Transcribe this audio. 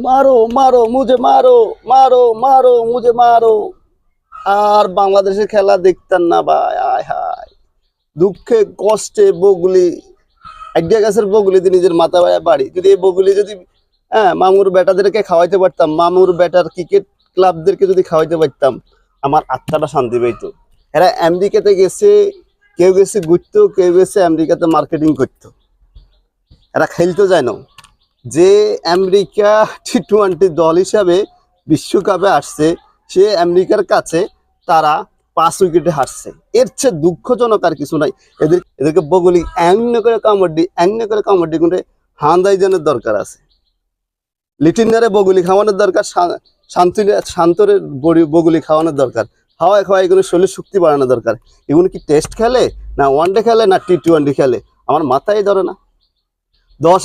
মারো মারো মুঝে মারো, মারো মারো মুঝে মারো। আর বাংলাদেশের খেলা দেখতেন না ভাই, আয় হায়। দুঃখে কষ্টে বগুলি, আইডিয়া গাছের বগুলিতে নিজের মাথা বাড়ি। যদি এই বগুলি যদি মামুর ব্যাটাদেরকে খাওয়াইতে পারতাম, মামুর ব্যাটার ক্রিকেট ক্লাবদেরকে যদি খাওয়াইতে পারতাম, আমার আত্মাটা শান্তি পাইতো। এরা আমেরিকাতে গেছে, কেউ গেছে ঘুরতো, কেউ গেছে আমেরিকাতে মার্কেটিং করতো। এরা খেলতে যায় না। যে আমেরিকা টি-20 দল হিসাবে বিশ্বকাপে আসছে, সে আমেরিকার কাছে তারা 5 উইকেটে হারছে। এর চেয়ে দুঃখজনক আর কিছু নাই। এদেরকে বগলি অ্যান্য করে কামড়ি করে হান্দাইজানের দরকার আছে। লিটিনারে বগুলি খাওয়ানোর দরকার, শান্তরের বগুলি খাওয়ানোর দরকার। খাওয়ায় খাওয়াই এগুলো শরীর শক্তি বাড়ানোর দরকার। এগুলো কি টেস্ট খেলে, না ওয়ানডে খেলে, না টি-20 খেলে? আমার মাথায় ধরে না। 10